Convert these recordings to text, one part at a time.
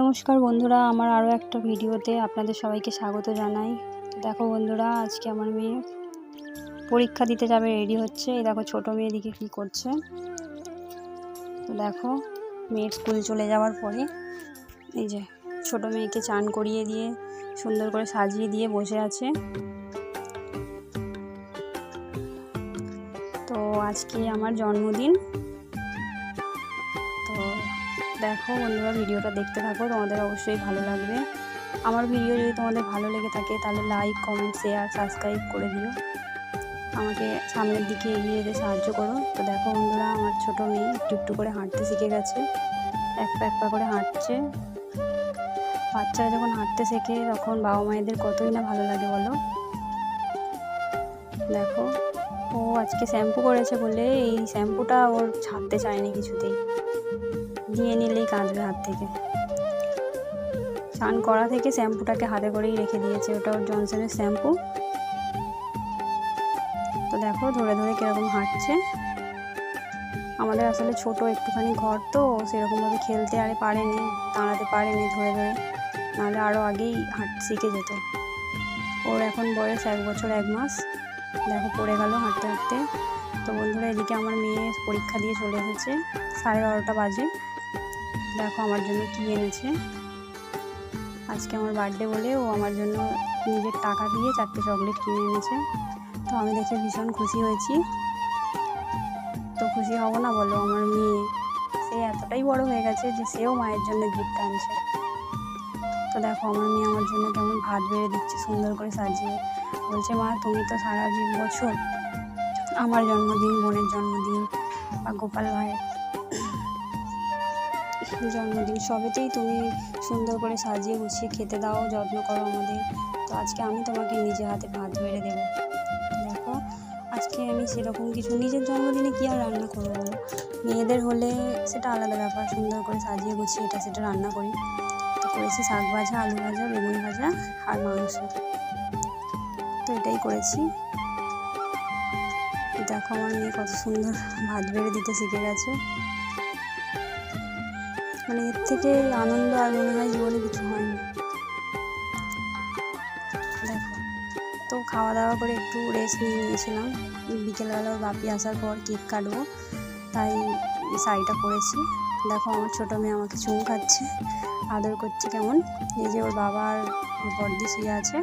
নমস্কার বন্ধুরা, আমার আরও একটা ভিডিওতে আপনাদের সবাইকে স্বাগত জানাই। তো দেখো বন্ধুরা, আজকে আমার মেয়ে পরীক্ষা দিতে যাবে, রেডি হচ্ছে। এই দেখো ছোটো মেয়ে দিকে কী করছে। তো দেখো মেয়ের স্কুল চলে যাওয়ার পরে এই যে ছোটো মেয়েকে চান করিয়ে দিয়ে সুন্দর করে সাজিয়ে দিয়ে বসে আছে। তো আজকে আমার জন্মদিন। তো দেখো বন্ধুরা, ভিডিওটা দেখতে থাকো, তোমাদের অবশ্যই ভালো লাগবে। আমার ভিডিও যদি তোমাদের ভালো লেগে থাকে তাহলে লাইক, কমেন্ট, শেয়ার, সাবস্ক্রাইব করে দিও, আমাকে সামনের দিকে এগিয়ে যেতে সাহায্য করো। তো দেখো বন্ধুরা, আমার ছোটো মেয়ে একটু একটু করে হাঁটতে শিখে গেছে, এক পা করে হাঁটছে। বাচ্চারা যখন হাঁটতে শেখে তখন বাবা মায়েদের কতই না ভালো লাগে বলো। দেখো ও আজকে শ্যাম্পু করেছে বলে এই শ্যাম্পুটা ওর ছাড়তে চায়নি কিছুতেই, দিয়ে নিলেই কাঁদবে হাত থেকে। স্নান করা থেকে শ্যাম্পুটাকে হাতে করেই রেখে দিয়েছে, ওটা ওর জনসনের শ্যাম্পু। তো দেখো ধরে ধরে কীরকম হাঁটছে। আমাদের আসলে ছোট একটুখানি ঘর, তো সেরকমভাবে খেলতে আরে পারেনি, দাঁড়াতে পারেনি ধরে ধরে, নাহলে আরও আগেই হাঁটতে শিখে যেত। ওর এখন বয়স 1 বছর 1 মাস। দেখো পড়ে গেল হাঁটতে হাঁটতে। তো বন্ধুরা, এদিকে আমার মেয়ে পরীক্ষা দিয়ে চলে এসেছে, 12:30 বাজে। দেখো আমার জন্য কী এনেছে। আজকে আমার বার্থডে বলে ও আমার জন্য নিজের টাকা দিয়ে 4টে চকলেট কিনে এনেছে। তো আমি দেখে ভীষণ খুশি হয়েছি। তো খুশি হব না বলো, আমার মেয়ে সে এতটাই বড় হয়ে গেছে যে সেও মায়ের জন্য গিফট আনছে। তো দেখো আমার মেয়ে আমার জন্য কেমন ভাত বেড়ে দিচ্ছে সুন্দর করে সাজিয়ে, বলছে মা তুমি তো সারা বছর আমার জন্মদিন, বোনের জন্মদিন বা গোপাল ভাইয়ের জন্মদিন সবেতেই তুমি সুন্দর করে সাজিয়ে গুছিয়ে খেতে দাও, যত্ন করো আমাদের। তো আজকে আমি তোমাকে নিজে হাতে ভাত বেড়ে দেবো। দেখো আজকে আমি সেরকম কিছু, নিজের জন্মদিনে কী আর রান্না করবো বলো, মেয়েদের হলে সেটা আলাদা ব্যাপার, সুন্দর করে সাজিয়ে গুছিয়ে এটা সেটা রান্না করি। তো করেছি শাক ভাজা, আলু ভাজা, বেগুন ভাজা আর মাংস। তো এটাই করেছি। দেখো আমার মেয়ে কত সুন্দর ভাত বেড়ে দিতে শিখে গেছে। মানে এর থেকে আনন্দ আর মনে হয় জীবনে কিছু হয়নি। দেখো তো খাওয়া দাওয়া করে একটু রেস্ট নিয়েছিলাম। বিকেলবেলা ওর বাপি আসার পর কেক কাটবো, তাই শাড়িটা পরেছি। দেখো আমার ছোটো মেয়ে আমাকে চুম খাচ্ছে, আদর করছে কেমন। এই যে ওর বাবা আর ওর বড়দি শুয়ে আছে।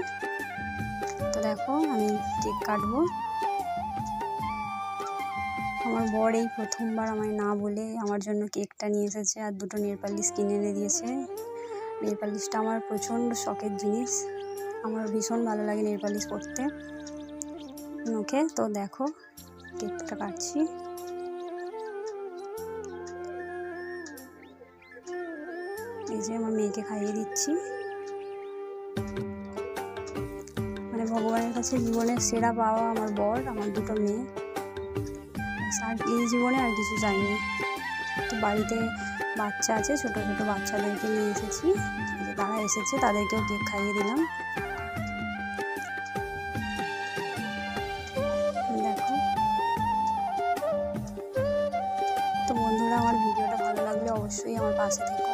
তো দেখো আমি কেক কাটবো। আমার বর এই প্রথমবার আমায় না বলে আমার জন্য কেকটা নিয়ে এসেছে আর 2টো নেল পালিশ কিনে এনে দিয়েছে। নেল পালিশটা আমার প্রচণ্ড শখের জিনিস, আমার ভীষণ ভালো লাগে নেল পালিশ করতে নখে। তো দেখো কেকটা কাটছি। এই যে আমার মেয়েকে খাইয়ে দিচ্ছি। মানে ভগবানের কাছে জীবনের সেরা পাওয়া আমার বর, আমার 2টো মেয়ে। আর এই জীবনে আর কিছু চাইনি। তো বাড়িতে বাচ্চা আছে, ছোটো ছোটো বাচ্চাদেরকে নিয়ে এসেছি, যে তারা এসেছে তাদেরকেও কেক খাইয়ে দিলাম। দেখো তো বন্ধুরা, আমার ভিডিওটা ভালো লাগলে অবশ্যই আমার পাশে থেকো।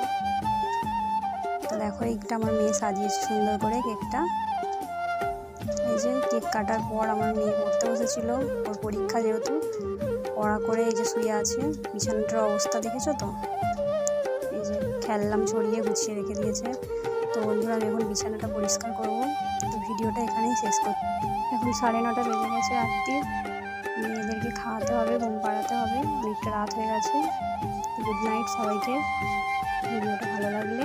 তো দেখো এইটা আমার মেয়ে সাজিয়েছে সুন্দর করে কেকটা। এই যে কেক কাটার পর আমার মেয়ে পড়তে বসেছিল, ওর পরীক্ষা যেহেতু, পড়া করে এই যে শুয়ে আছে। বিছানাটার অবস্থা দেখেছো তো, এই যে খেললাম ছড়িয়ে গুছিয়ে রেখে দিয়েছে। তো বন্ধুরা, আমি এখন বিছানাটা পরিষ্কার করবো। তো ভিডিওটা এখানেই শেষ করছি। এখন 9:30 বেজে গেছে রাত্রির। মেয়েদেরকে খাওয়াতে হবে, ঘুম পাড়াতে হবে, অনেকটা রাত হয়ে গেছে। গুড নাইট সবাইকে। ভিডিওটা ভালো লাগলে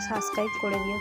সাবস্ক্রাইব করে দিও।